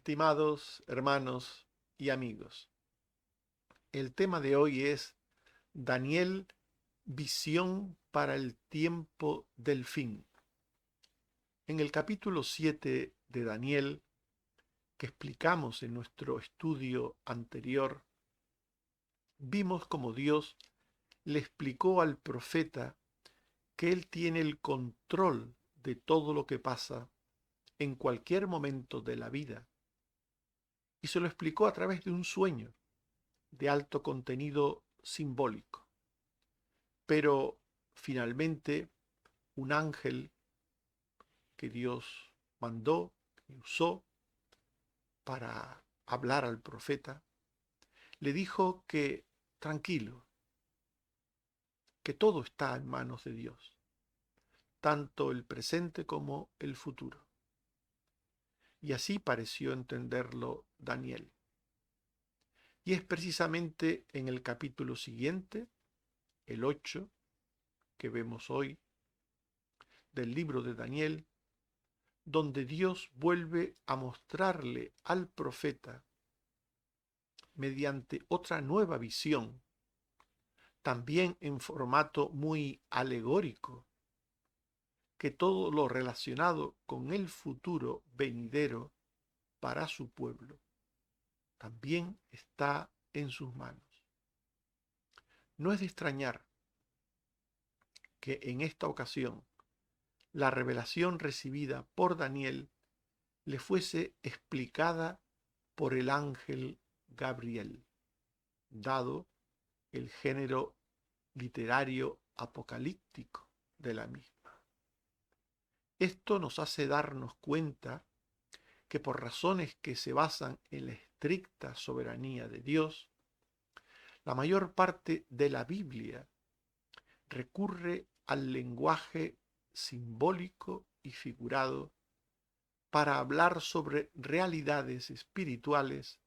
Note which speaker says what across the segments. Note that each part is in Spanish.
Speaker 1: Estimados hermanos y amigos, el tema de hoy es Daniel, visión para el tiempo del fin. En el capítulo 7 de Daniel, que explicamos en nuestro estudio anterior, vimos cómo Dios le explicó al profeta que él tiene el control de todo lo que pasa en cualquier momento de la vida, y se lo explicó a través de un sueño de alto contenido simbólico. Pero finalmente un ángel que Dios mandó y usó para hablar al profeta, le dijo que tranquilo, que todo está en manos de Dios, tanto el presente como el futuro. Y así pareció entenderlo Daniel. Y es precisamente en el capítulo siguiente, el 8, que vemos hoy, del libro de Daniel, donde Dios vuelve a mostrarle al profeta, mediante otra nueva visión, también en formato muy alegórico, que todo lo relacionado con el futuro venidero para su pueblo también está en sus manos. No es de extrañar que en esta ocasión la revelación recibida por Daniel le fuese explicada por el ángel Gabriel, dado el género literario apocalíptico de la misma. Esto nos hace darnos cuenta que por razones que se basan en la estricta soberanía de Dios, la mayor parte de la Biblia recurre al lenguaje simbólico y figurado para hablar sobre realidades espirituales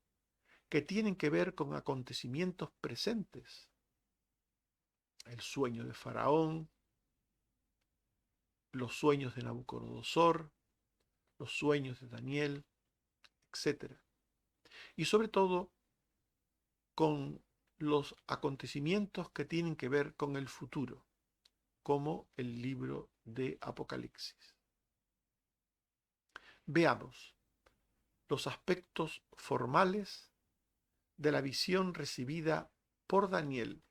Speaker 1: que tienen que ver con acontecimientos presentes. El sueño de Faraón, los sueños de Nabucodonosor, los sueños de Daniel, etcétera. Y sobre todo con los acontecimientos que tienen que ver con el futuro, como el libro de Apocalipsis. Veamos los aspectos formales de la visión recibida por Daniel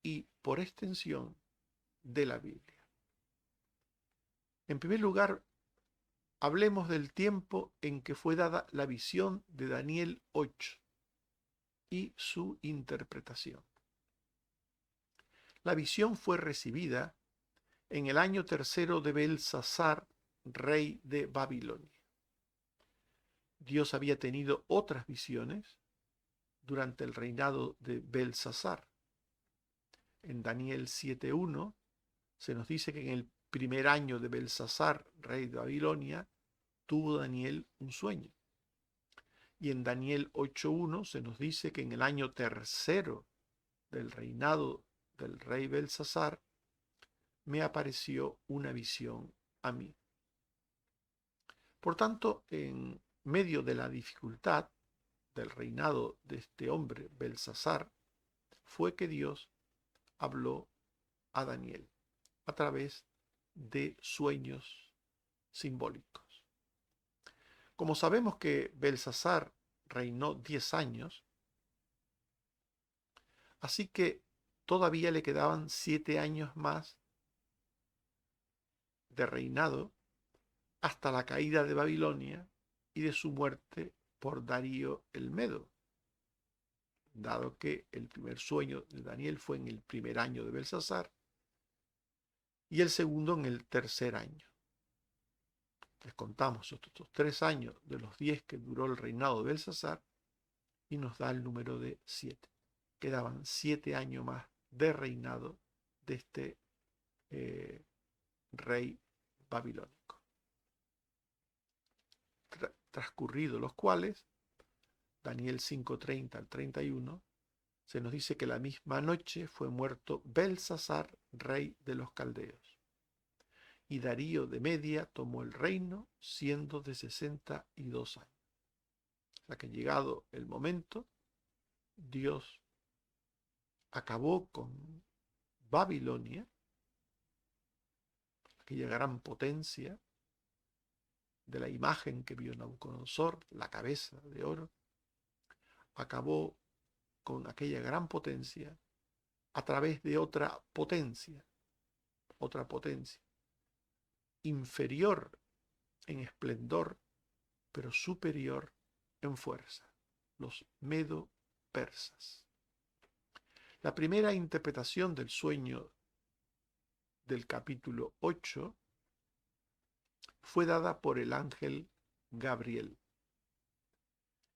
Speaker 1: y, por extensión, de la Biblia. En primer lugar, hablemos del tiempo en que fue dada la visión de Daniel 8 y su interpretación. La visión fue recibida en el año tercero de Belsasar, rey de Babilonia. Dios había tenido otras visiones durante el reinado de Belsasar. En Daniel 7:1 se nos dice que en el primer año de Belsasar, rey de Babilonia, tuvo Daniel un sueño. Y en Daniel 8:1 se nos dice que en el año tercero del reinado del rey Belsasar me apareció una visión a mí. Por tanto, en medio de la dificultad del reinado de este hombre Belsasar, fue que Dios habló a Daniel a través de sueños simbólicos. Como sabemos que Belsasar reinó 10 años, así que todavía le quedaban 7 años más de reinado hasta la caída de Babilonia y de su muerte por Darío el Medo, dado que el primer sueño de Daniel fue en el primer año de Belsasar y el segundo en el tercer año. Les contamos estos 3 años de los 10 que duró el reinado de Belsasar y nos da el número de 7. Quedaban 7 años más de reinado de este rey babilónico. Transcurridos los cuales, Daniel 5:30 al 31, se nos dice que la misma noche fue muerto Belsasar, rey de los caldeos. Y Darío de Media tomó el reino siendo de 62 años. sea que llegado el momento, Dios acabó con Babilonia, aquella gran potencia de la imagen que vio Nabucodonosor, la cabeza de oro, acabó con aquella gran potencia a través de otra potencia, inferior en esplendor, pero superior en fuerza, los medo-persas. La primera interpretación del sueño del capítulo 8 fue dada por el ángel Gabriel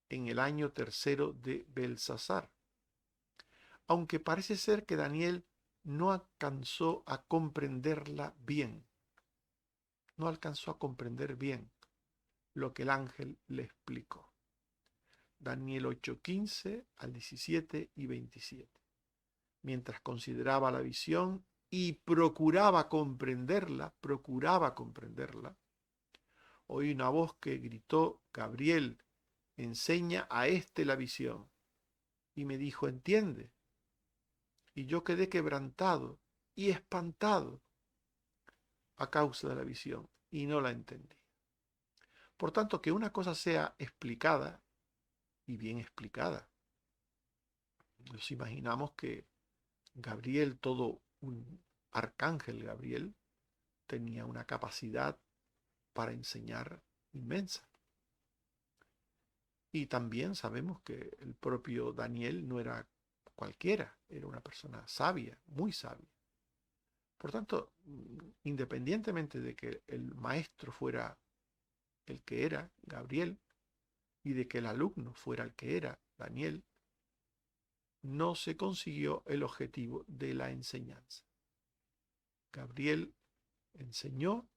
Speaker 1: en el año tercero de Belsasar, aunque parece ser que Daniel no alcanzó a comprenderla bien, no alcanzó a comprender bien lo que el ángel le explicó. Daniel 8:15 al 17 y 27. Mientras consideraba la visión y procuraba comprenderla, oí una voz que gritó: Gabriel, enseña a este la visión. Y me dijo: ¿entiende? Y yo quedé quebrantado y espantado a causa de la visión y no la entendí. Por tanto, que una cosa sea explicada y bien explicada. Nos imaginamos que Gabriel, todo un arcángel Gabriel, tenía una capacidad para enseñar inmensa. Y también sabemos que el propio Daniel no era cualquiera, era una persona sabia, muy sabia. Por tanto, independientemente de que el maestro fuera el que era, Gabriel, y de que el alumno fuera el que era, Daniel, no se consiguió el objetivo de la enseñanza. Gabriel enseñó,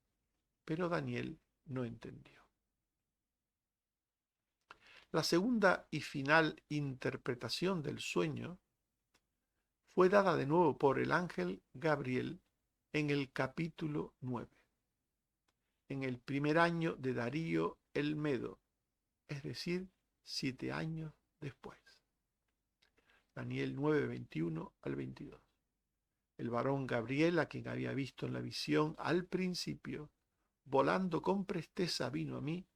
Speaker 1: pero Daniel no entendió. La segunda y final interpretación del sueño fue dada de nuevo por el ángel Gabriel en el capítulo 9, en el primer año de Darío el Medo, es decir, 7 años después. Daniel 9, 21 al 22. El varón Gabriel, a quien había visto en la visión al principio, volando con presteza vino a mí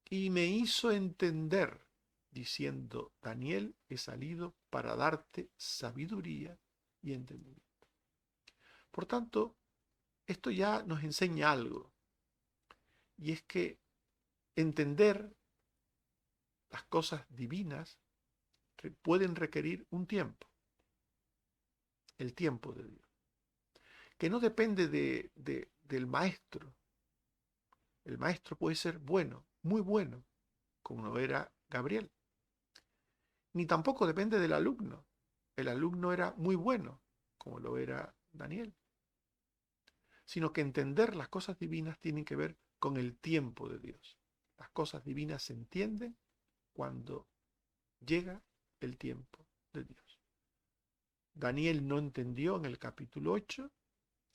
Speaker 1: y me hizo entender, diciendo: Daniel, he salido para darte sabiduría y entendimiento. Por tanto, esto ya nos enseña algo, y es que entender las cosas divinas pueden requerir un tiempo, el tiempo de Dios, que no depende del maestro. El maestro puede ser bueno, muy bueno, como lo era Gabriel, ni tampoco depende del alumno. El alumno era muy bueno, como lo era Daniel, sino que entender las cosas divinas tienen que ver con el tiempo de Dios. Las cosas divinas se entienden cuando llega el tiempo de Dios. Daniel no entendió en el capítulo 8,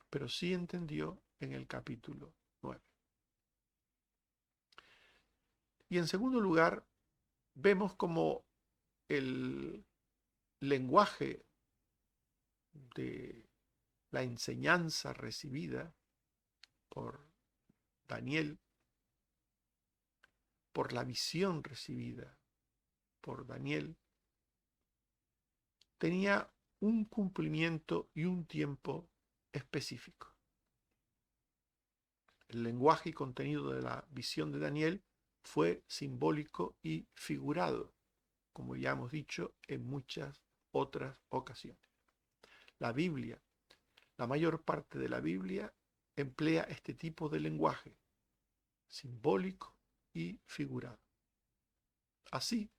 Speaker 1: pero sí entendió en el capítulo 9. Y en segundo lugar, vemos como el lenguaje de la enseñanza recibida por Daniel, por la visión recibida por Daniel, tenía un cumplimiento y un tiempo específico. El lenguaje y contenido de la visión de Daniel fue simbólico y figurado, como ya hemos dicho en muchas otras ocasiones. La Biblia, la mayor parte de la Biblia, emplea este tipo de lenguaje, simbólico y figurado. Así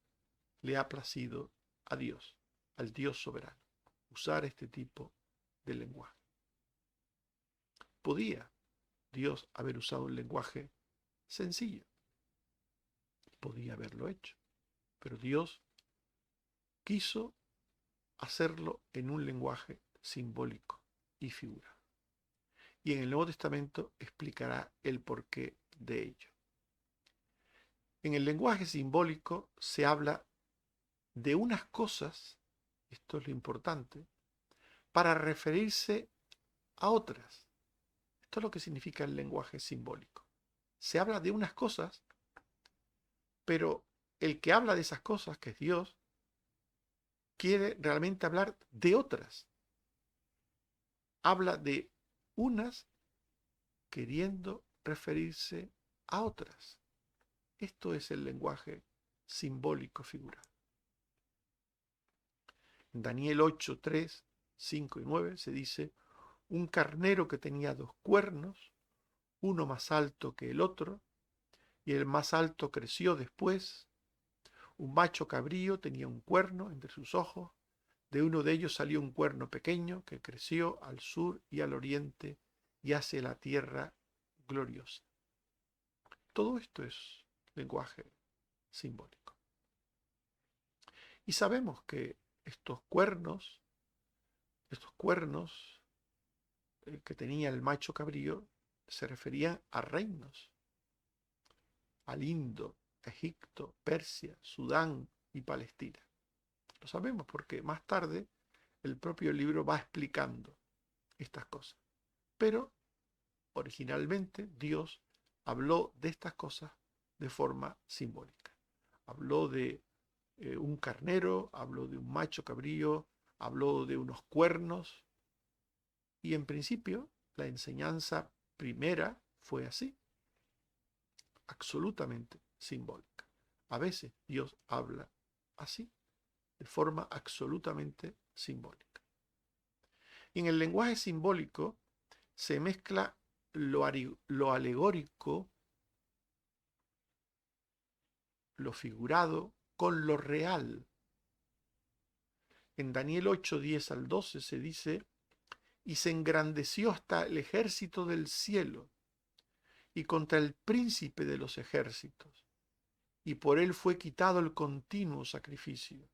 Speaker 1: le ha placido a Dios, al Dios soberano, usar este tipo de lenguaje. Podía Dios haber usado un lenguaje sencillo, podía haberlo hecho, pero Dios quiso hacerlo en un lenguaje simbólico y figurado. Y en el Nuevo Testamento explicará el porqué de ello. En el lenguaje simbólico se habla de unas cosas, esto es lo importante, para referirse a otras. Esto es lo que significa el lenguaje simbólico. Se habla de unas cosas, pero el que habla de esas cosas, que es Dios, quiere realmente hablar de otras. Habla de unas queriendo referirse a otras. Esto es el lenguaje simbólico figurado. En Daniel 8, 3, 5 y 9 se dice: un carnero que tenía 2 cuernos, uno más alto que el otro, y el más alto creció después. Un macho cabrío tenía un cuerno entre sus ojos, de uno de ellos salió un cuerno pequeño que creció al sur y al oriente y hacia la tierra gloriosa. Todo esto es lenguaje simbólico. Y sabemos que estos cuernos que tenía el macho cabrío, se referían a reinos, al Indo, Egipto, Persia, Sudán y Palestina. Lo sabemos porque más tarde el propio libro va explicando estas cosas. Pero originalmente Dios habló de estas cosas de forma simbólica. Habló de un carnero, habló de un macho cabrío, habló de unos cuernos, y en principio la enseñanza primera fue así, absolutamente simbólica. A veces Dios habla así, de forma absolutamente simbólica. Y en el lenguaje simbólico se mezcla lo alegórico, lo figurado, con lo real. En Daniel 8, 10 al 12 se dice: y se engrandeció hasta el ejército del cielo y contra el príncipe de los ejércitos, y por él fue quitado el continuo sacrificio,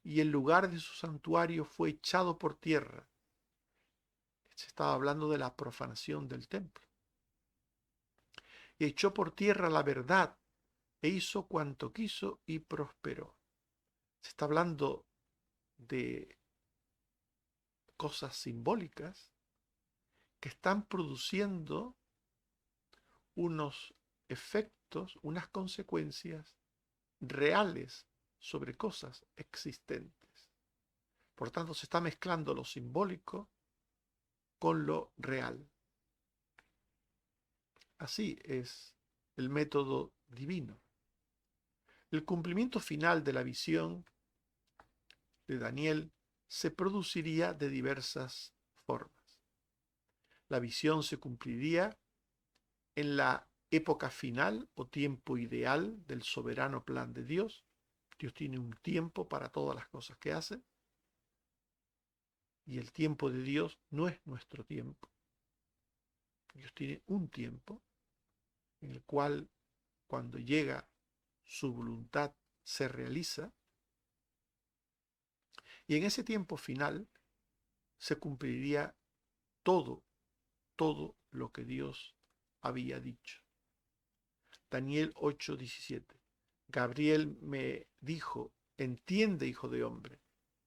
Speaker 1: y el lugar de su santuario fue echado por tierra. Se estaba hablando de la profanación del templo. Y echó por tierra la verdad, e hizo cuanto quiso y prosperó. Se está hablando de cosas simbólicas que están produciendo unos efectos, unas consecuencias reales sobre cosas existentes. Por tanto, se está mezclando lo simbólico con lo real. Así es el método divino. El cumplimiento final de la visión de Daniel se produciría de diversas formas. La visión se cumpliría en la época final o tiempo ideal del soberano plan de Dios. Dios tiene un tiempo para todas las cosas que hace, y el tiempo de Dios no es nuestro tiempo. Dios tiene un tiempo en el cual, cuando llega su voluntad, se realiza, y en ese tiempo final se cumpliría todo, todo lo que Dios había dicho. Daniel 8:17. Gabriel me dijo: entiende, hijo de hombre,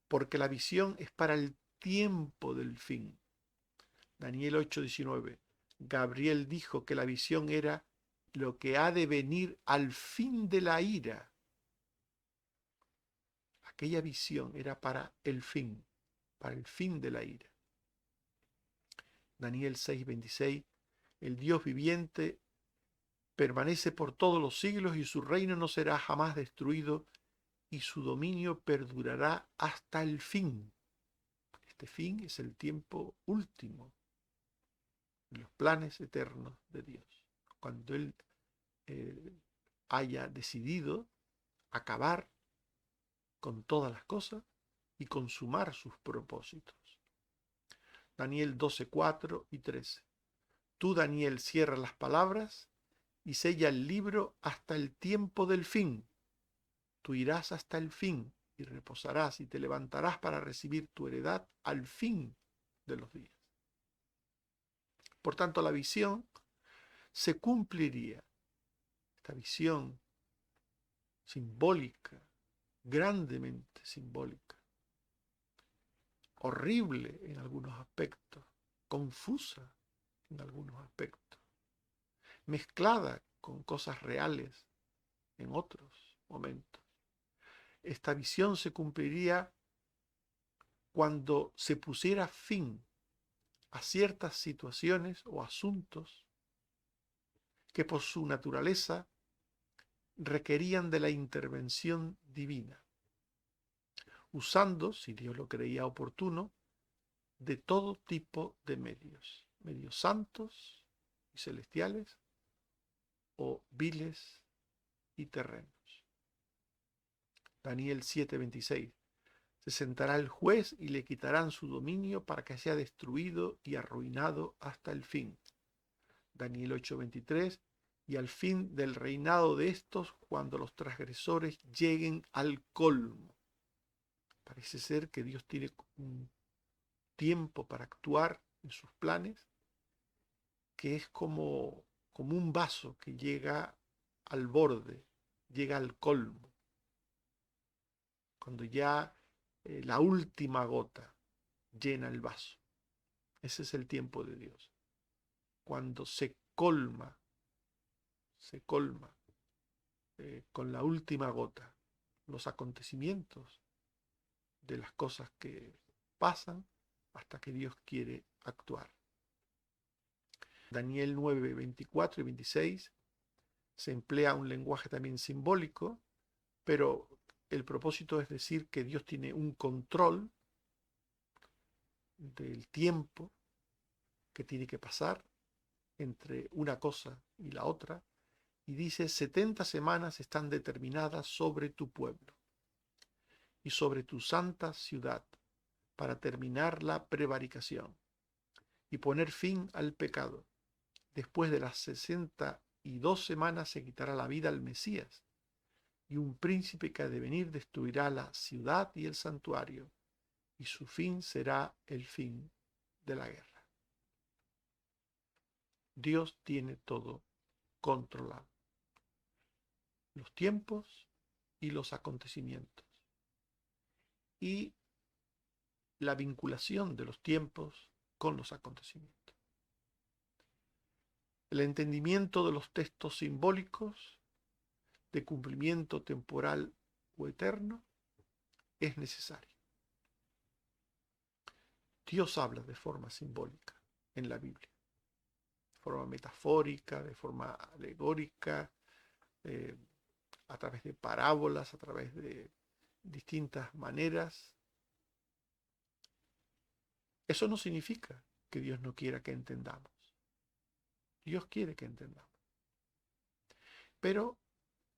Speaker 1: porque la visión es para el tiempo del fin. Daniel 8:19. Gabriel dijo que la visión era lo que ha de venir al fin de la ira. Aquella visión era para el fin de la ira. Daniel 6:26. El Dios viviente permanece por todos los siglos y su reino no será jamás destruido y su dominio perdurará hasta el fin. Este fin es el tiempo último, los planes eternos de Dios. Cuando Él haya decidido acabar con todas las cosas y consumar sus propósitos. Daniel 12:4 y 13. Tú, Daniel, cierra las palabras y sella el libro hasta el tiempo del fin. Tú irás hasta el fin y reposarás y te levantarás para recibir tu heredad al fin de los días. Por tanto, la visión se cumpliría. Esta visión simbólica, grandemente simbólica, horrible en algunos aspectos, confusa en algunos aspectos, mezclada con cosas reales en otros momentos. Esta visión se cumpliría cuando se pusiera fin a ciertas situaciones o asuntos que por su naturaleza requerían de la intervención divina, usando, si Dios lo creía oportuno, de todo tipo de medios, medios santos y celestiales o viles y terrenos. Daniel 7:26. Se sentará el juez y le quitarán su dominio para que sea destruido y arruinado hasta el fin. Daniel 8:23. Y al fin del reinado de estos, cuando los transgresores lleguen al colmo. Parece ser que Dios tiene un tiempo para actuar en sus planes, que es como un vaso que llega al borde, llega al colmo. Cuando ya la última gota llena el vaso. Ese es el tiempo de Dios. Cuando se colma con la última gota los acontecimientos de las cosas que pasan hasta que Dios quiere actuar. Daniel 9, 24 y 26 se emplea un lenguaje también simbólico, pero el propósito es decir que Dios tiene un control del tiempo que tiene que pasar entre una cosa y la otra, y dice: 70 semanas están determinadas sobre tu pueblo y sobre tu santa ciudad para terminar la prevaricación y poner fin al pecado. Después de las 62 semanas se quitará la vida al Mesías, y un príncipe que ha de venir destruirá la ciudad y el santuario, y su fin será el fin de la guerra. Dios tiene todo controlado, los tiempos y los acontecimientos, y la vinculación de los tiempos con los acontecimientos. El entendimiento de los textos simbólicos de cumplimiento temporal o eterno es necesario. Dios habla de forma simbólica en la Biblia, de forma metafórica, de forma alegórica, a través de parábolas, a través de distintas maneras. Eso no significa que Dios no quiera que entendamos. Dios quiere que entendamos. Pero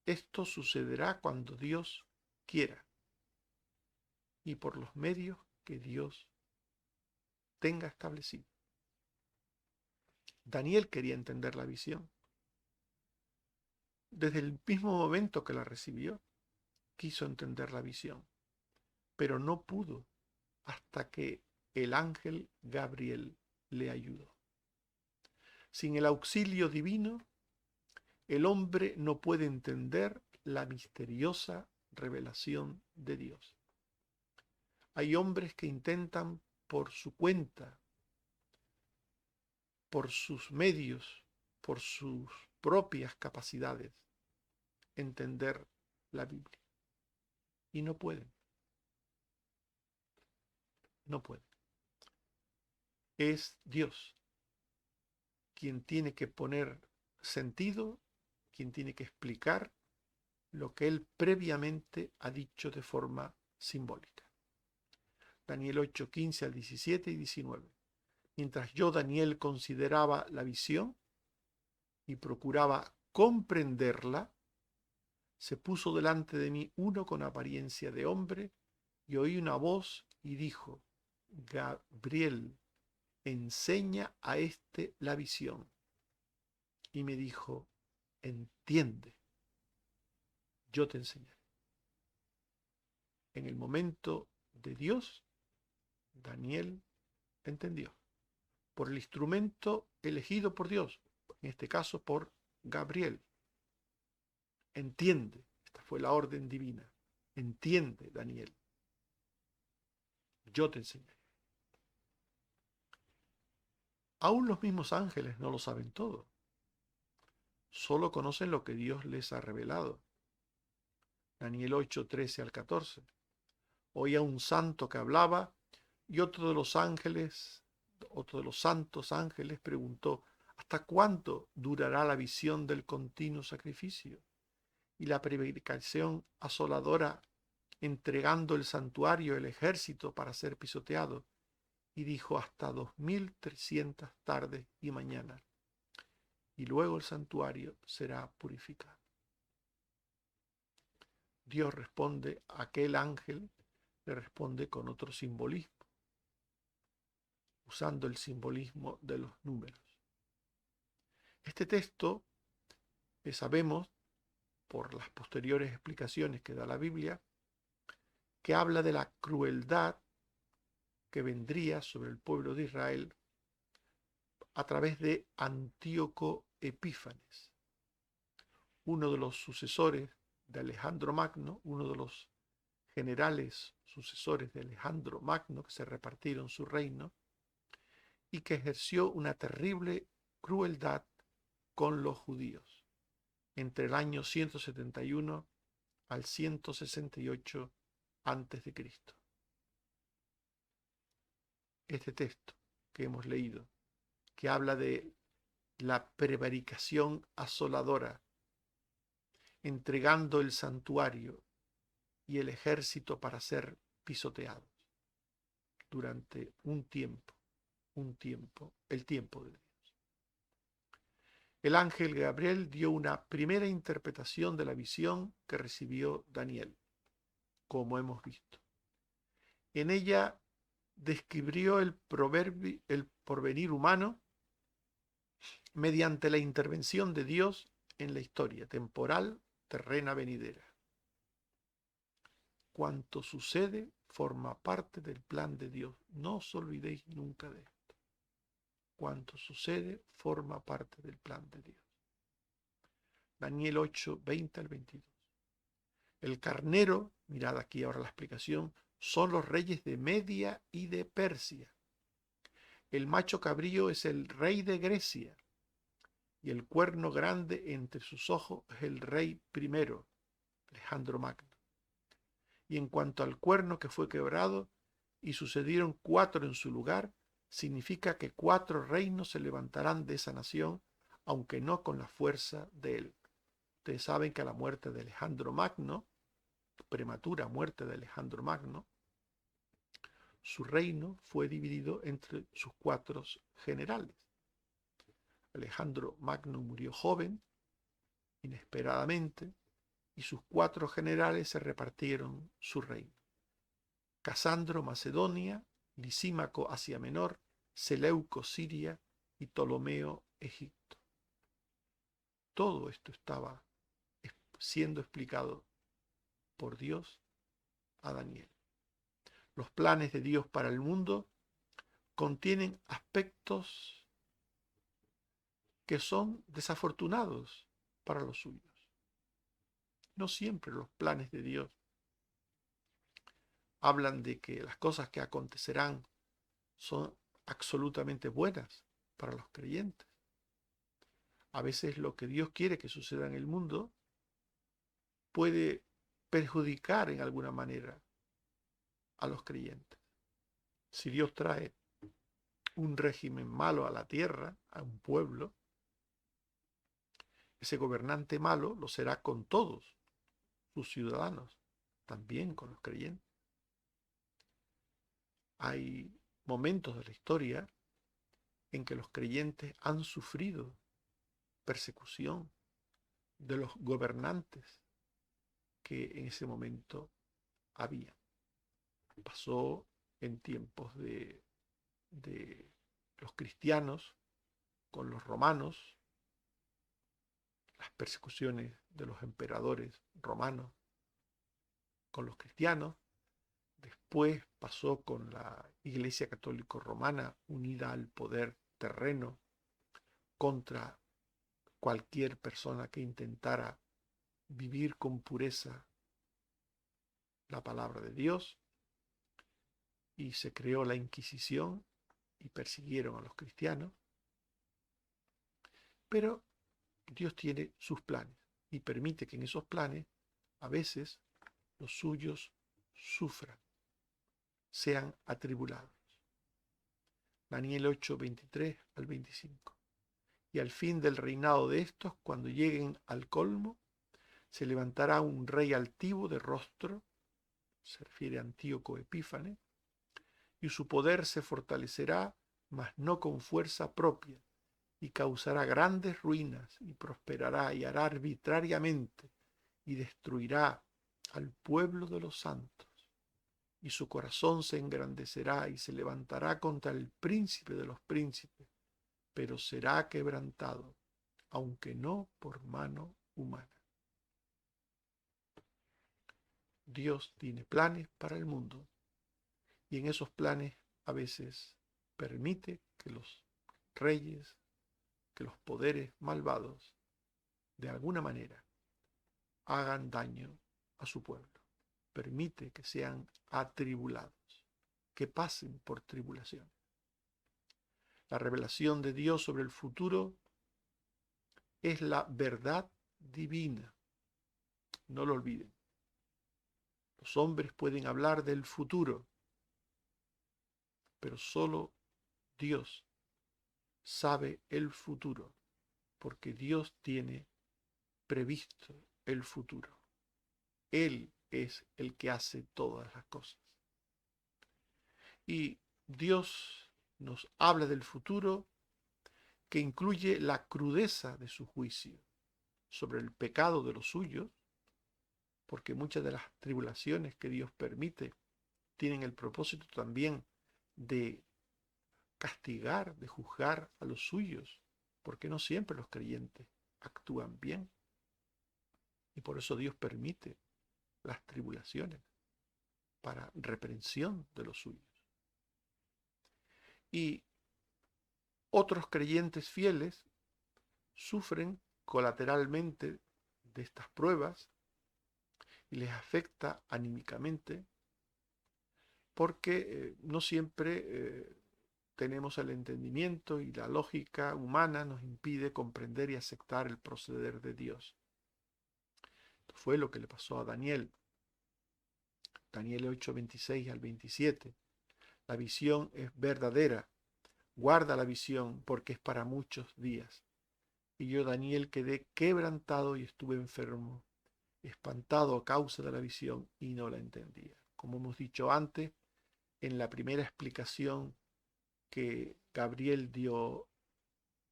Speaker 1: esto sucederá cuando Dios quiera y por los medios que Dios tenga establecido. Daniel quería entender la visión. Desde el mismo momento que la recibió, quiso entender la visión, pero no pudo hasta que el ángel Gabriel le ayudó. Sin el auxilio divino, el hombre no puede entender la misteriosa revelación de Dios. Hay hombres que intentan por su cuenta, por sus medios, por sus propias capacidades, entender la Biblia. Y no pueden. No pueden. Es Dios quien tiene que poner sentido, quien tiene que explicar lo que Él previamente ha dicho de forma simbólica. Daniel 8, 15 al 17 y 19. Mientras yo, Daniel, consideraba la visión y procuraba comprenderla, se puso delante de mí uno con apariencia de hombre, y oí una voz y dijo: Gabriel, enseña a este la visión. Y me dijo: entiende, yo te enseñaré. En el momento de Dios, Daniel entendió, por el instrumento elegido por Dios, en este caso por Gabriel. Entiende Esta fue la orden divina. Entiende, Daniel. Yo te enseñaré. Aún los mismos ángeles no lo saben todo. Solo conocen lo que Dios les ha revelado. Daniel 8, 13 al 14. Oía un santo que hablaba y otro de los santos ángeles preguntó: ¿hasta cuánto durará la visión del continuo sacrificio y la prevaricación asoladora, entregando el santuario al ejército para ser pisoteado? Y dijo: hasta 2300 tardes y mañanas, y luego el santuario será purificado. Dios responde a aquel ángel, le responde con otro simbolismo, usando el simbolismo de los números. Este texto, sabemos por las posteriores explicaciones que da la Biblia, que habla de la crueldad que vendría sobre el pueblo de Israel a través de Antíoco Epífanes, uno de los sucesores de Alejandro Magno, uno de los generales sucesores de Alejandro Magno que se repartieron su reino y que ejerció una terrible crueldad con los judíos entre el año 171 al 168 a.C. Este texto que hemos leído, que habla de la prevaricación asoladora, entregando el santuario y el ejército para ser pisoteados durante un tiempo, el tiempo de Dios. El ángel Gabriel dio una primera interpretación de la visión que recibió Daniel, como hemos visto. En ella describió el porvenir humano mediante la intervención de Dios en la historia temporal, terrena, venidera. Cuanto sucede forma parte del plan de Dios. No os olvidéis nunca de esto. Cuanto sucede forma parte del plan de Dios. Daniel 8, 20 al 22. El carnero, mirad aquí ahora la explicación, son los reyes de Media y de Persia. El macho cabrío es el rey de Grecia, y el cuerno grande entre sus ojos es el rey primero, Alejandro Magno. Y en cuanto al cuerno que fue quebrado, y sucedieron 4 en su lugar, significa que 4 reinos se levantarán de esa nación, aunque no con la fuerza de él. Ustedes saben que a la muerte de Alejandro Magno, prematura muerte de Alejandro Magno, su reino fue dividido entre sus 4 generales. Alejandro Magno murió joven, inesperadamente, y sus 4 generales se repartieron su reino. Casandro Macedonia, Lisímaco Asia Menor, Seleuco Siria y Ptolomeo Egipto. Todo esto estaba siendo explicado por Dios a Daniel. Los planes de Dios para el mundo contienen aspectos que son desafortunados para los suyos. No siempre los planes de Dios hablan de que las cosas que acontecerán son absolutamente buenas para los creyentes. A veces lo que Dios quiere que suceda en el mundo puede perjudicar en alguna manera a los creyentes. Si Dios trae un régimen malo a la tierra, a un pueblo, ese gobernante malo lo será con todos sus ciudadanos, también con los creyentes. Hay momentos de la historia en que los creyentes han sufrido persecución de los gobernantes que en ese momento había. Pasó en tiempos de los cristianos con los romanos, las persecuciones de los emperadores romanos con los cristianos. Después pasó con la Iglesia Católica Romana unida al poder terreno contra cualquier persona que intentara vivir con pureza la palabra de Dios, y se creó la Inquisición y persiguieron a los cristianos, pero Dios tiene sus planes y permite que en esos planes a veces los suyos sufran, sean atribulados. Daniel 8, 23 al 25. Y al fin del reinado de estos, cuando lleguen al colmo, se levantará un rey altivo de rostro, se refiere a Antíoco Epífanes, y su poder se fortalecerá, mas no con fuerza propia, y causará grandes ruinas, y prosperará, y hará arbitrariamente, y destruirá al pueblo de los santos. Y su corazón se engrandecerá y se levantará contra el príncipe de los príncipes, pero será quebrantado, aunque no por mano humana. Dios tiene planes para el mundo, y en esos planes a veces permite que los reyes, que los poderes malvados, de alguna manera, hagan daño a su pueblo. Permite que sean atribulados, que pasen por tribulación. La revelación de Dios sobre el futuro es la verdad divina. No lo olviden. Los hombres pueden hablar del futuro, pero solo Dios sabe el futuro, porque Dios tiene previsto el futuro. Él es el que hace todas las cosas. Y Dios nos habla del futuro que incluye la crudeza de su juicio sobre el pecado de los suyos, porque muchas de las tribulaciones que Dios permite tienen el propósito también de castigar, de juzgar a los suyos, porque no siempre los creyentes actúan bien. Y por eso Dios permite las tribulaciones para reprensión de los suyos. Y otros creyentes fieles sufren colateralmente de estas pruebas y les afecta anímicamente porque no siempre tenemos el entendimiento y la lógica humana nos impide comprender y aceptar el proceder de Dios. Esto fue lo que le pasó a Daniel. Daniel 8, 26 al 27. La visión es verdadera. Guarda la visión porque es para muchos días. Y yo, Daniel, quedé quebrantado y estuve enfermo, espantado a causa de la visión y no la entendía. Como hemos dicho antes, en la primera explicación que Gabriel dio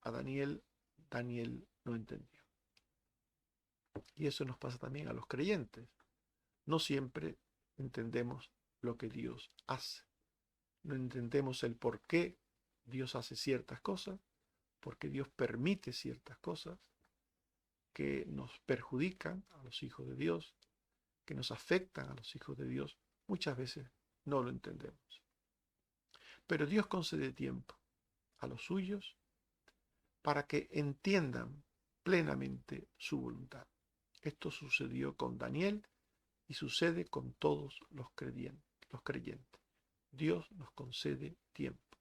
Speaker 1: a Daniel, Daniel no entendió. Y eso nos pasa también a los creyentes. No siempre entendemos lo que Dios hace. No entendemos el por qué Dios hace ciertas cosas, porque Dios permite ciertas cosas que nos perjudican a los hijos de Dios, que nos afectan a los hijos de Dios. Muchas veces no lo entendemos. Pero Dios concede tiempo a los suyos para que entiendan plenamente su voluntad. Esto sucedió con Daniel y sucede con todos los creyentes. Dios nos concede tiempo.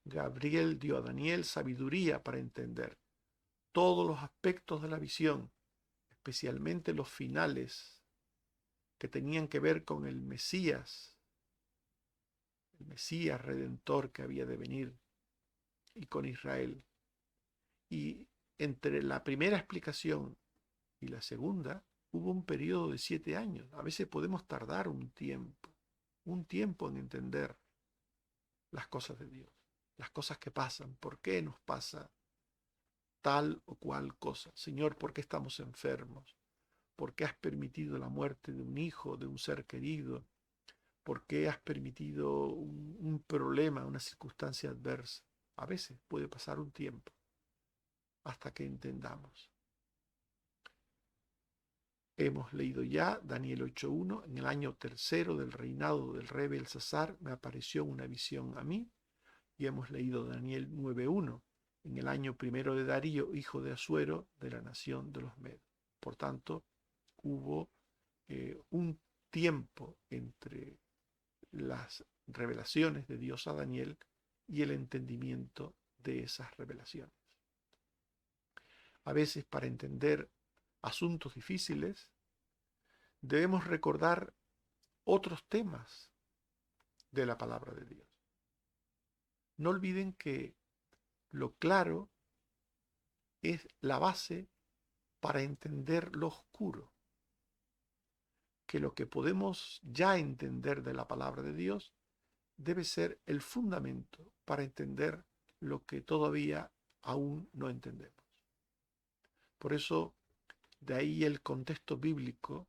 Speaker 1: Gabriel dio a Daniel sabiduría para entender todos los aspectos de la visión, especialmente los finales que tenían que ver con el Mesías redentor que había de venir, y con Israel. Y entre la primera explicación y la segunda hubo un periodo de 7 años. A veces podemos tardar un tiempo en entender las cosas de Dios, las cosas que pasan, por qué nos pasa tal o cual cosa. Señor, ¿por qué estamos enfermos? ¿Por qué has permitido la muerte de un hijo, de un ser querido? ¿Por qué has permitido un problema, una circunstancia adversa? A veces puede pasar un tiempo hasta que entendamos. Hemos leído ya Daniel 8.1. En el año tercero del reinado del rey Belsasar me apareció una visión a mí. Y hemos leído Daniel 9.1. En el año primero de Darío, hijo de Asuero, de la nación de los Medos. Por tanto, hubo un tiempo entre las revelaciones de Dios a Daniel y el entendimiento de esas revelaciones. A veces, para entender asuntos difíciles, debemos recordar otros temas de la palabra de Dios. No olviden que lo claro es la base para entender lo oscuro, que lo que podemos ya entender de la palabra de Dios debe ser el fundamento para entender lo que todavía aún no entendemos. Por eso, de ahí el contexto bíblico,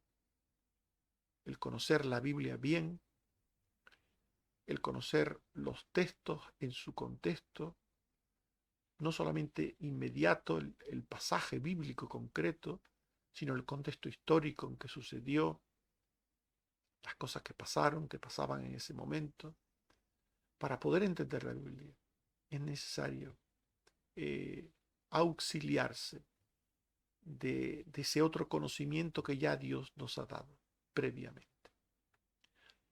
Speaker 1: el conocer la Biblia bien, el conocer los textos en su contexto, no solamente inmediato el pasaje bíblico concreto, sino el contexto histórico en que sucedió, las cosas que pasaron, que pasaban en ese momento. Para poder entender la Biblia es necesario auxiliarse de ese otro conocimiento que ya Dios nos ha dado previamente.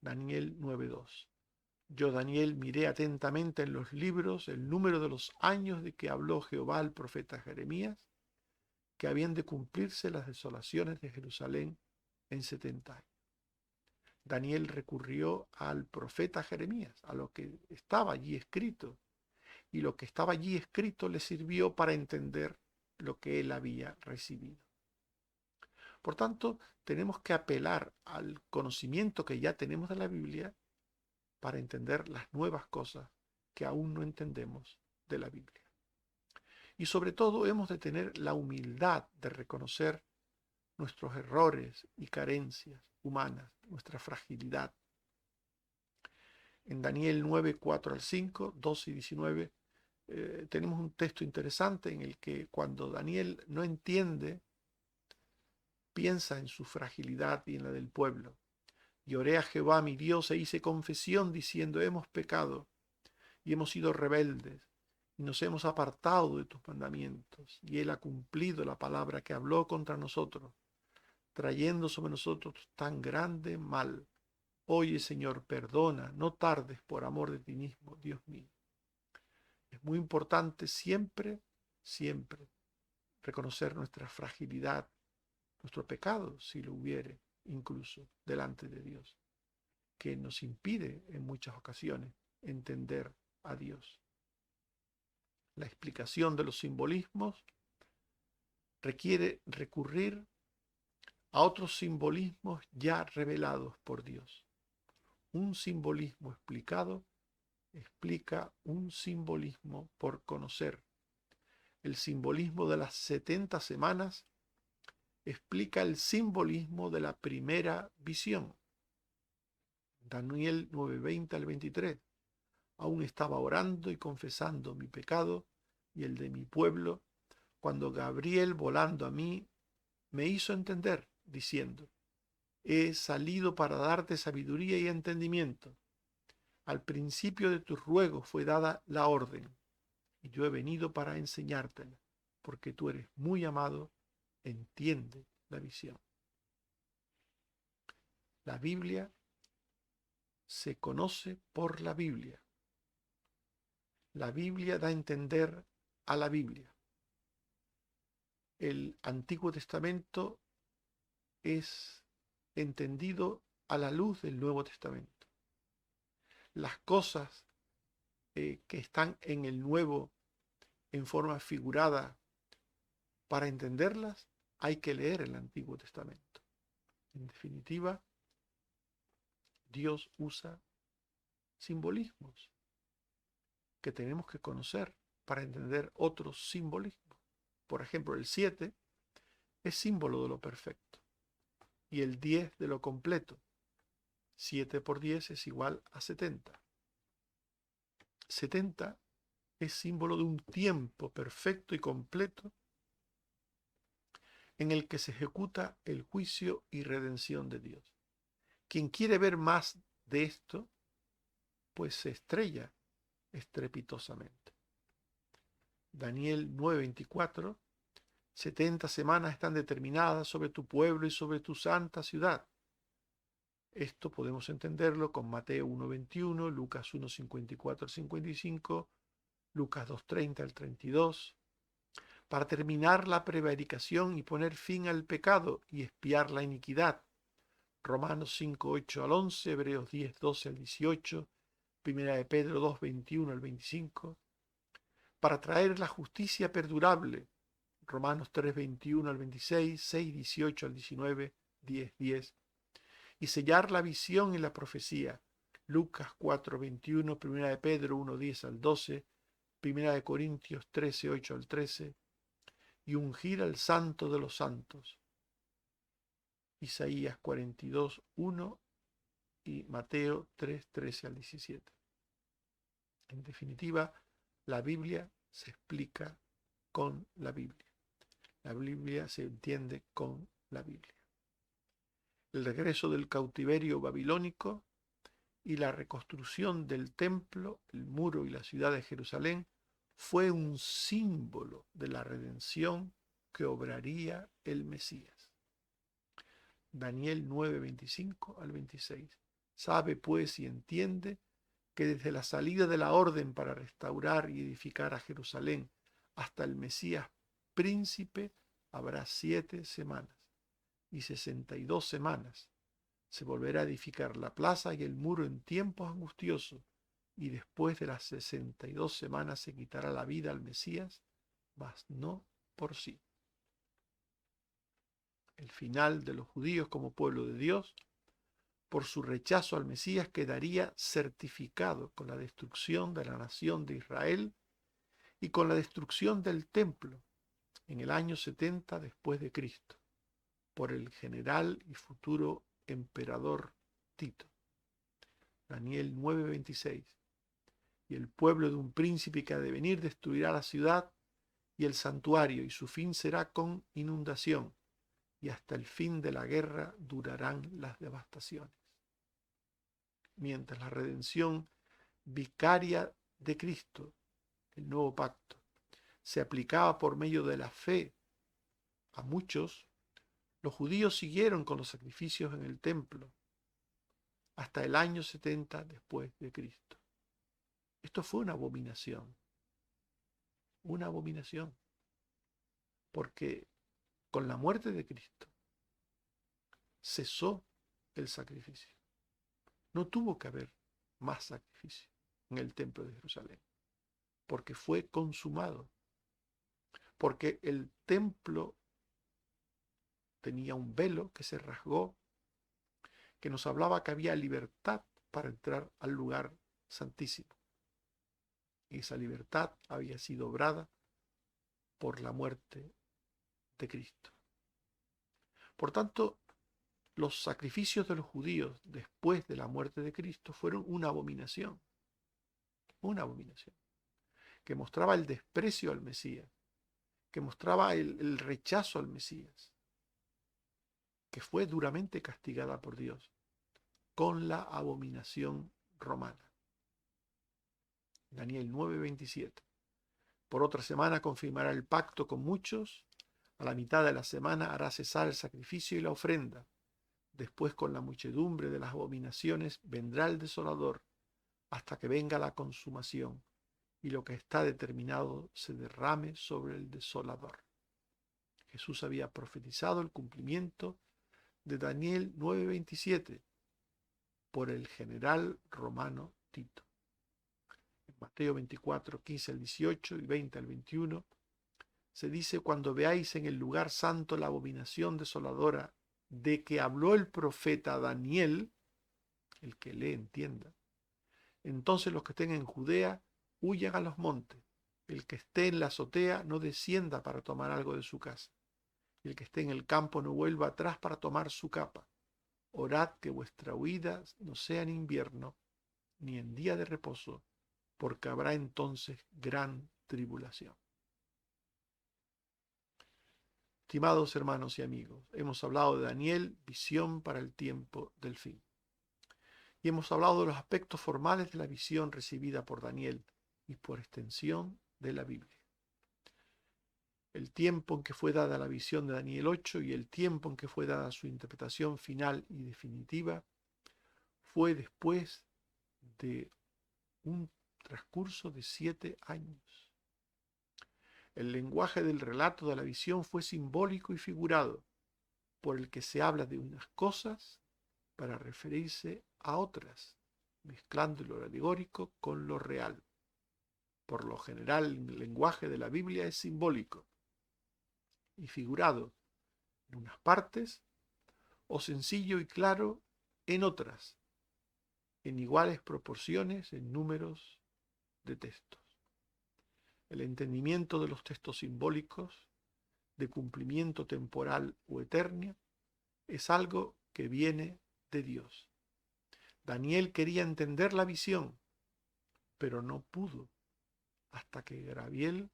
Speaker 1: Daniel 9:2. Yo, Daniel, miré atentamente en los libros el número de los años de que habló Jehová al profeta Jeremías, que habían de cumplirse las desolaciones de Jerusalén en 70 años. Daniel recurrió al profeta Jeremías, a lo que estaba allí escrito, y lo que estaba allí escrito le sirvió para entender lo que él había recibido. Por tanto, tenemos que apelar al conocimiento que ya tenemos de la Biblia para entender las nuevas cosas que aún no entendemos de la Biblia. Y sobre todo hemos de tener la humildad de reconocer nuestros errores y carencias humanas, nuestra fragilidad. En Daniel 9, 4 al 5, 12 y 19, tenemos un texto interesante en el que cuando Daniel no entiende, piensa en su fragilidad y en la del pueblo. Y oré a Jehová mi Dios e hice confesión diciendo, hemos pecado y hemos sido rebeldes y nos hemos apartado de tus mandamientos. Y él ha cumplido la palabra que habló contra nosotros, trayendo sobre nosotros tan grande mal. Oye, Señor, perdona, no tardes por amor de ti mismo, Dios mío. Es muy importante siempre, siempre reconocer nuestra fragilidad, nuestro pecado, si lo hubiere, incluso delante de Dios, que nos impide en muchas ocasiones entender a Dios. La explicación de los simbolismos requiere recurrir a otros simbolismos ya revelados por Dios. Un simbolismo explicado explica un simbolismo por conocer. El simbolismo de las 70 semanas explica el simbolismo de la primera visión. Daniel 9:20 al 23. Aún estaba orando y confesando mi pecado y el de mi pueblo, cuando Gabriel, volando a mí, me hizo entender, diciendo, he salido para darte sabiduría y entendimiento. Al principio de tus ruegos fue dada la orden, y yo he venido para enseñártela, porque tú eres muy amado, entiende la visión. La Biblia se conoce por la Biblia. La Biblia da a entender a la Biblia. El Antiguo Testamento es entendido a la luz del Nuevo Testamento. Las cosas que están en el Nuevo en forma figurada, para entenderlas hay que leer el Antiguo Testamento. En definitiva, Dios usa simbolismos que tenemos que conocer para entender otros simbolismos. Por ejemplo, el 7 es símbolo de lo perfecto y el 10 de lo completo. 7 por 10 es igual a 70. 70 es símbolo de un tiempo perfecto y completo en el que se ejecuta el juicio y redención de Dios. Quien quiere ver más de esto, pues se estrella estrepitosamente. Daniel 9:24 70 semanas están determinadas sobre tu pueblo y sobre tu santa ciudad. Esto podemos entenderlo con Mateo 1:21, Lucas 1:54 al 55, Lucas 2:30 al 32, para terminar la prevaricación y poner fin al pecado y expiar la iniquidad. Romanos 5:8 al 11, Hebreos 10:12 al 18, Primera de Pedro 2:21 al 25, para traer la justicia perdurable. Romanos 3:21 al 26, 6:18 al 19, 10:10, y sellar la visión y la profecía. Lucas 4:21, Primera de Pedro 1:10 al 12, Primera de Corintios 13:8 al 13, y ungir al santo de los santos. Isaías 42:1 y Mateo 3:13 al 17. En definitiva, la Biblia se explica con la Biblia. La Biblia se entiende con la Biblia. El regreso del cautiverio babilónico y la reconstrucción del templo, el muro y la ciudad de Jerusalén fue un símbolo de la redención que obraría el Mesías. Daniel 9:25 al 26. Sabe pues y entiende que desde la salida de la orden para restaurar y edificar a Jerusalén hasta el Mesías príncipe habrá 7 semanas y 62 semanas. Se volverá a edificar la plaza y el muro en tiempos angustiosos, y después de las 62 semanas se quitará la vida al Mesías, mas no por sí. El final de los judíos como pueblo de Dios, por su rechazo al Mesías, quedaría certificado con la destrucción de la nación de Israel y con la destrucción del templo en el año 70 después de Cristo, por el general y futuro emperador Tito. Daniel 9:26. Y el pueblo de un príncipe que ha de venir destruirá la ciudad y el santuario, y su fin será con inundación, y hasta el fin de la guerra durarán las devastaciones. Mientras la redención vicaria de Cristo, el nuevo pacto, se aplicaba por medio de la fe a muchos, los judíos siguieron con los sacrificios en el templo hasta el año 70 después de Cristo. Esto fue una abominación, porque con la muerte de Cristo cesó el sacrificio. No tuvo que haber más sacrificio en el templo de Jerusalén, porque fue consumado, porque el templo tenía un velo que se rasgó, que nos hablaba que había libertad para entrar al lugar santísimo. Y esa libertad había sido obrada por la muerte de Cristo. Por tanto, los sacrificios de los judíos después de la muerte de Cristo fueron una abominación, que mostraba el desprecio al Mesías, que mostraba el rechazo al Mesías, que fue duramente castigada por Dios con la abominación romana. Daniel 9:27. Por otra semana confirmará el pacto con muchos, a la mitad de la semana hará cesar el sacrificio y la ofrenda. Después, con la muchedumbre de las abominaciones, vendrá el desolador, hasta que venga la consumación, y lo que está determinado se derrame sobre el desolador. Jesús había profetizado el cumplimiento de Daniel 9:27 por el general romano Tito. En Mateo 24:15 al 18 y 20 al 21, se dice: cuando veáis en el lugar santo la abominación desoladora de que habló el profeta Daniel, el que lee entienda, entonces los que estén en Judea huyan a los montes, el que esté en la azotea no descienda para tomar algo de su casa, y el que esté en el campo no vuelva atrás para tomar su capa. Orad que vuestra huida no sea en invierno, ni en día de reposo, porque habrá entonces gran tribulación. Estimados hermanos y amigos, hemos hablado de Daniel, visión para el tiempo del fin. Y hemos hablado de los aspectos formales de la visión recibida por Daniel y por extensión de la Biblia. El tiempo en que fue dada la visión de Daniel 8 y el tiempo en que fue dada su interpretación final y definitiva fue después de un transcurso de 7 años. El lenguaje del relato de la visión fue simbólico y figurado, por el que se habla de unas cosas para referirse a otras, mezclando lo alegórico con lo real. Por lo general, el lenguaje de la Biblia es simbólico y figurado en unas partes o sencillo y claro en otras, en iguales proporciones en números de textos. El entendimiento de los textos simbólicos de cumplimiento temporal o eterno es algo que viene de Dios. Daniel quería entender la visión, pero no pudo hasta que Gabriel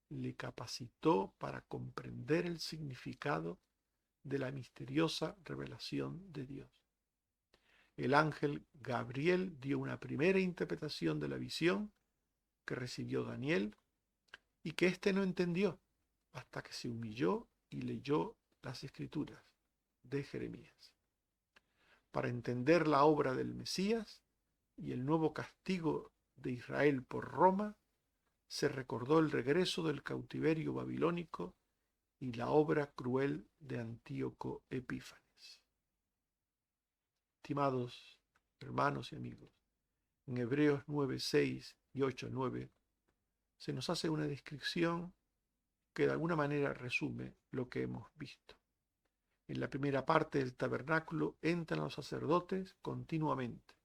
Speaker 1: le capacitó para comprender el significado de la misteriosa revelación de Dios. El ángel Gabriel dio una primera interpretación de la visión que recibió Daniel y que éste no entendió hasta que se humilló y leyó las escrituras de Jeremías. Para entender la obra del Mesías y el nuevo castigo de Israel por Roma, se recordó el regreso del cautiverio babilónico y la obra cruel de Antíoco Epífanes. Estimados hermanos y amigos, en Hebreos 9:6 y 8:9 se nos hace una descripción que de alguna manera resume lo que hemos visto. En la primera parte del tabernáculo entran los sacerdotes continuamente,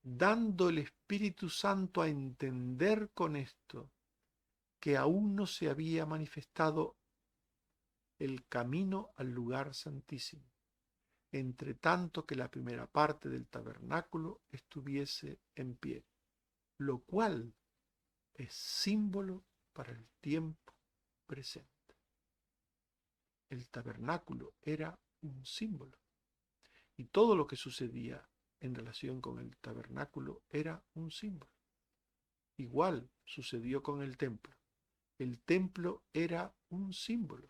Speaker 1: dando el Espíritu Santo a entender con esto que aún no se había manifestado el camino al lugar santísimo, entre tanto que la primera parte del tabernáculo estuviese en pie, lo cual es símbolo para el tiempo presente. El tabernáculo era un símbolo y todo lo que sucedía en relación con el tabernáculo era un símbolo. Igual sucedió con el templo. El templo era un símbolo.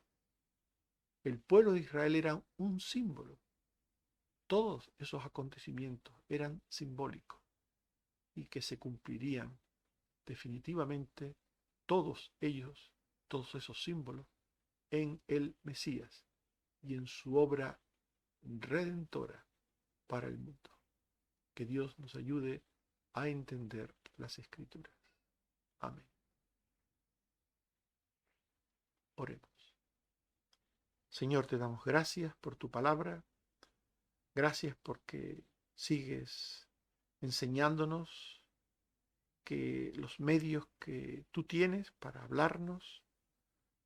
Speaker 1: El pueblo de Israel era un símbolo. Todos esos acontecimientos eran simbólicos y que se cumplirían definitivamente todos ellos, todos esos símbolos, en el Mesías y en su obra redentora para el mundo. Que Dios nos ayude a entender las Escrituras. Amén. Oremos. Señor, te damos gracias por tu palabra. Gracias porque sigues enseñándonos que los medios que tú tienes para hablarnos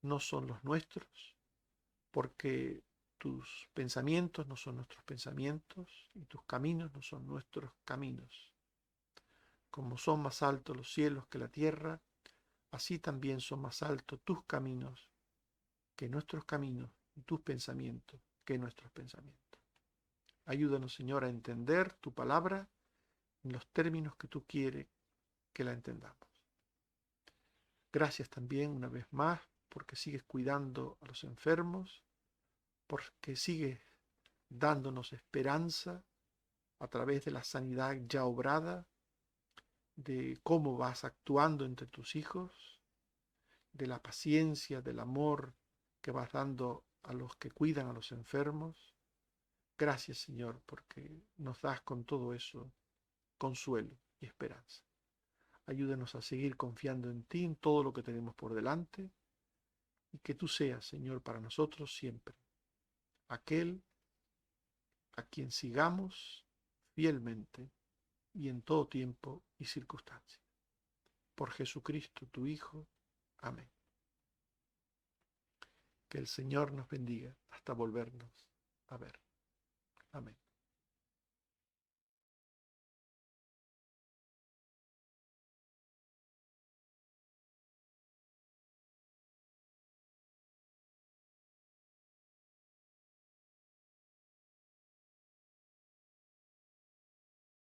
Speaker 1: no son los nuestros, porque tus pensamientos no son nuestros pensamientos y tus caminos no son nuestros caminos. Como son más altos los cielos que la tierra, así también son más altos tus caminos que nuestros caminos y tus pensamientos que nuestros pensamientos. Ayúdanos, Señor, a entender tu palabra en los términos que tú quieres que la entendamos. Gracias también una vez más porque sigues cuidando a los enfermos, porque sigues dándonos esperanza a través de la sanidad ya obrada, de cómo vas actuando entre tus hijos, de la paciencia, del amor que vas dando a los que cuidan a los enfermos. Gracias, Señor, porque nos das con todo eso consuelo y esperanza. Ayúdanos a seguir confiando en ti, en todo lo que tenemos por delante, y que tú seas, Señor, para nosotros siempre aquel a quien sigamos fielmente y en todo tiempo y circunstancia. Por Jesucristo, tu Hijo. Amén. Que el Señor nos bendiga hasta volvernos a ver. Amén.